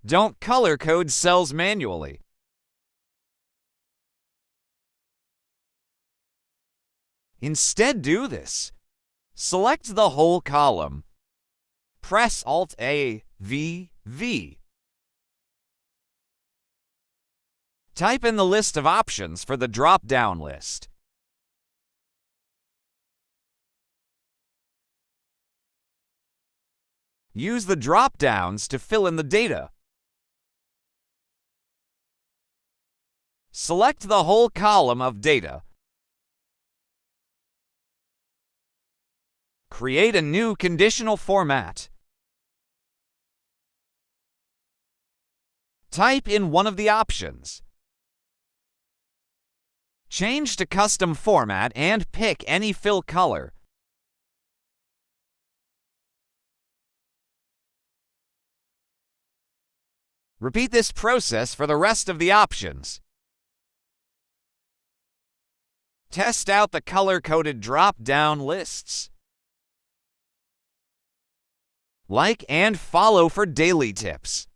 Don't color code cells manually. Instead, do this. Select the whole column. Press Alt-A, V, V. Type in the list of options for the drop-down list. Use the drop-downs to fill in the data. Select the whole column of data. Create a new conditional format. Type in one of the options. Change to custom format and pick any fill color. Repeat this process for the rest of the options. Test out the color-coded drop-down lists. Like and follow for daily tips.